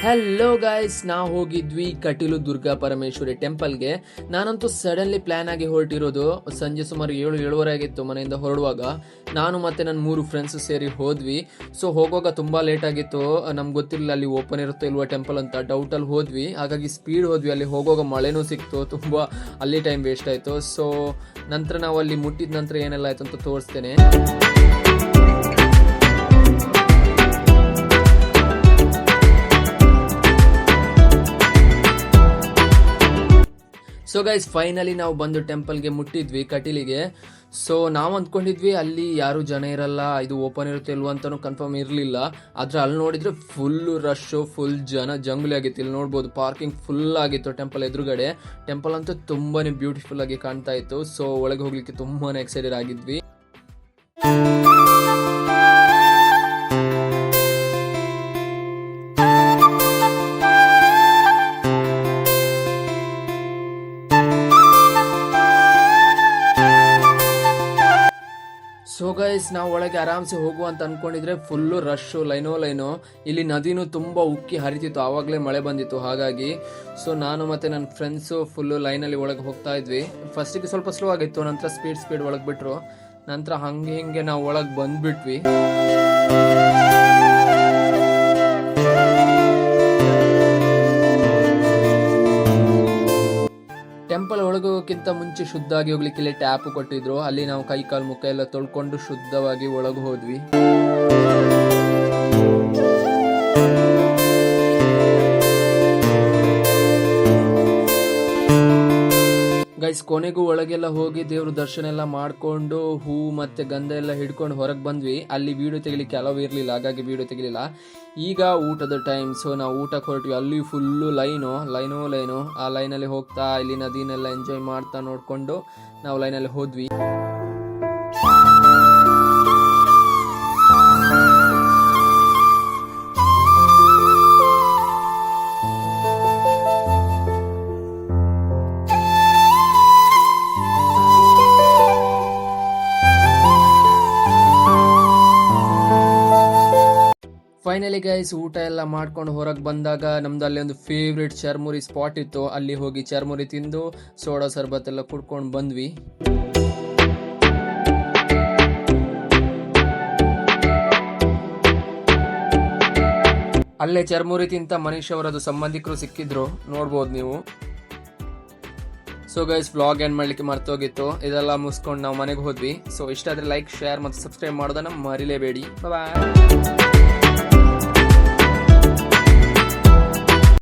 Hello guys, ನಾವು ಹೋಗಿದ್ವಿ ಕಟೀಲು ದುರ್ಗಾ ಪರಮೇಶ್ವರಿ ಟೆಂಪಲ್ಗೆ. ನಾನಂತೂ ಸಡನ್ಲಿ ಪ್ಲಾನ್ ಆಗಿ ಹೊರಟಿರೋದು. ಸಂಜೆ ಸುಮಾರು 7-7:30 ಆಗಿತ್ತು ಮನೆಯಿಂದ ಹೊರಡುವಾಗ. ನಾನು ಮತ್ತೆ ನನ್ನ 3 ಫ್ರೆಂಡ್ಸ್ ಸೇರಿ ಹೋದ್ವಿ. ಸೊ ಹೋಗುವಾಗ ತುಂಬಾ ಲೇಟ್ ಆಗಿತ್ತು. ನಮ್ಗೆ ಗೊತ್ತಿರಲಿಲ್ಲ ಅಲ್ಲಿ ಓಪನ್ ಇರುತ್ತೋ ಇಲ್ವಾ ಟೆಂಪಲ್ ಅಂತ. ಡೌಟಲ್ಲಿ ಹೋದ್ವಿ, ಹಾಗಾಗಿ ಸ್ಪೀಡ್ ಹೋದ್ವಿ. ಅಲ್ಲಿ ಹೋಗುವಾಗ ಮಳೆನೂ ಸಿಕ್ತು, ತುಂಬಾ ಅಲ್ಲಿ ಟೈಮ್ ವೇಸ್ಟ್ ಆಯ್ತು. ಸೊ ನಂತರ ನಾವು ಅಲ್ಲಿ ಮುಟ್ಟಿದ ನಂತರ ಏನೆಲ್ಲ ಆಯ್ತು ಅಂತ ತೋರಿಸ್ತೇನೆ. ಸೊ ಗೈಸ್, ಫೈನಲಿ ನಾವು ಬಂದು ಟೆಂಪಲ್ಗೆ ಮುಟ್ಟಿದ್ವಿ, ಕಟೀಲಿಗೆ. ಸೊ ನಾವು ಅಂದ್ಕೊಂಡಿದ್ವಿ ಅಲ್ಲಿ ಯಾರು ಜನ ಇರಲ್ಲ, ಇದು ಓಪನ್ ಇರುತ್ತೆ ಇಲ್ವ ಅಂತಾನು ಕನ್ಫರ್ಮ್ ಇರಲಿಲ್ಲ. ಆದ್ರೆ ಅಲ್ಲಿ ನೋಡಿದ್ರೆ ಫುಲ್ ರಶ್, ಫುಲ್ ಜನ ಜಂಗುಲಿ ಆಗಿತ್ತು. ಇಲ್ಲಿ ನೋಡ್ಬೋದು ಪಾರ್ಕಿಂಗ್ ಫುಲ್ ಆಗಿತ್ತು ಟೆಂಪಲ್ ಎದುರುಗಡೆ. ಟೆಂಪಲ್ ಅಂತೂ ತುಂಬಾನೇ ಬ್ಯೂಟಿಫುಲ್ ಆಗಿ ಕಾಣ್ತಾ ಇತ್ತು. ಸೊ ಒಳಗೆ ಹೋಗ್ಲಿಕ್ಕೆ ತುಂಬಾನೇ ಎಕ್ಸೈಟೆಡ್ ಆಗಿದ್ವಿ. ಸೊ ಗೈಸ್, ನಾವು ಒಳಗೆ ಆರಾಮ್ಸೆ ಹೋಗುವ ಅಂತ ಅನ್ಕೊಂಡಿದ್ರೆ ಫುಲ್ಲು ರಶ್ಶು, ಲೈನೋ. ಇಲ್ಲಿ ನದಿನೂ ತುಂಬಾ ಉಕ್ಕಿ ಹರಿತಿತ್ತು, ಆವಾಗಲೇ ಮಳೆ ಬಂದಿತ್ತು ಹಾಗಾಗಿ. ಸೊ ನಾನು ಮತ್ತೆ ನನ್ನ ಫ್ರೆಂಡ್ಸು ಫುಲ್ಲು ಲೈನಲ್ಲಿ ಒಳಗೆ ಹೋಗ್ತಾ ಇದ್ವಿ. ಫಸ್ಟಿಗೆ ಸ್ವಲ್ಪ ಸ್ಲೋ ಆಗಿತ್ತು, ನಂತರ ಸ್ಪೀಡ್ ಒಳಗೆ ಬಿಟ್ರು. ನಂತರ ಹಿಂಗೆ ನಾವು ಒಳಗೆ ಬಂದ್ಬಿಟ್ವಿ. ಟೆಂಪಲ್ ಒಳಗೆ ಹೋಗೋಕ್ಕಿಂತ ಮುಂಚೆ ಶುದ್ಧವಾಗಿ ಹೋಗ್ಲಿಕ್ಕೆ ಇಲ್ಲಿ ಟ್ಯಾಪ್ ಕೊಟ್ಟಿದ್ರು. ಅಲ್ಲಿ ನಾವು ಕೈ ಕಾಲು ಮುಖ ಎಲ್ಲ ತೊಳ್ಕೊಂಡು ಶುದ್ಧವಾಗಿ ಒಳಗೆ ಹೋದ್ವಿ. ಗೈಸ್, ಕೊನೆಗೂ ಒಳಗೆಲ್ಲ ಹೋಗಿ ದೇವ್ರ ದರ್ಶನ ಎಲ್ಲ ಮಾಡ್ಕೊಂಡು ಹೂ ಮತ್ತೆ ಗಂಧ ಎಲ್ಲ ಹಿಡ್ಕೊಂಡು ಹೊರಗೆ ಬಂದ್ವಿ. ಅಲ್ಲಿ ವಿಡಿಯೋ ತೆಗಿಲಿಕ್ಕೆ ಅಲೋ ಇರಲಿಲ್ಲ, ಹಾಗಾಗಿ ವಿಡಿಯೋ ತೆಗಿಲಿಲ್ಲ. ಈಗ ಊಟದ ಟೈಮ್. ಸೊ ನಾವು ಊಟಕ್ಕೆ ಹೊರಟ್ವಿ. ಅಲ್ಲಿ ಫುಲ್ಲು ಲೈನು. ಆ ಲೈನಲ್ಲಿ ಹೋಗ್ತಾ ಇಲ್ಲಿ ನದಿನೆಲ್ಲ ಎಂಜಾಯ್ ಮಾಡ್ತಾ ನೋಡ್ಕೊಂಡು ನಾವು ಲೈನಲ್ಲಿ ಹೋದ್ವಿ. ಫೈನಲಿ ಗೈಸ್, ಊಟ ಎಲ್ಲ ಮಾಡ್ಕೊಂಡು ಹೊರಗೆ ಬಂದಾಗ ನಮ್ದು ಅಲ್ಲಿ ಒಂದು ಫೇವ್ರೇಟ್ ಚರ್ಮುರಿ ಸ್ಪಾಟ್ ಇತ್ತು. ಅಲ್ಲಿ ಹೋಗಿ ಚರ್ಮುರಿ ತಿಂದು ಸೋಡಾ ಸರ್ಬತ್ ಎಲ್ಲ ಕುಡ್ಕೊಂಡು ಬಂದ್ವಿ. ಅಲ್ಲೇ ಚರ್ಮುರಿ ತಿಂತ ಮನೀಶ್ ಅವರದು ಸಂಬಂಧಿಕರು ಸಿಕ್ಕಿದ್ರು, ನೋಡ್ಬೋದು ನೀವು. ಸೊ ಗೈಸ್, ವ್ಲಾಗ್ ಎಂಡ್ ಮಾಡ್ಲಿಕ್ಕೆ ಮರ್ತೋಗಿತ್ತು. ಇದೆಲ್ಲ ಮುಗಿಸ್ಕೊಂಡು ನಾವು ಮನೆಗೆ ಹೋದ್ವಿ. ಸೊ ಇಷ್ಟ ಆದ್ರೆ ಲೈಕ್, ಶೇರ್ ಮತ್ತು ಸಬ್ಸ್ಕ್ರೈಬ್ ಮಾಡೋದನ್ನ ಮರಿಲೇಬೇಡಿ. ಬಾಯ್.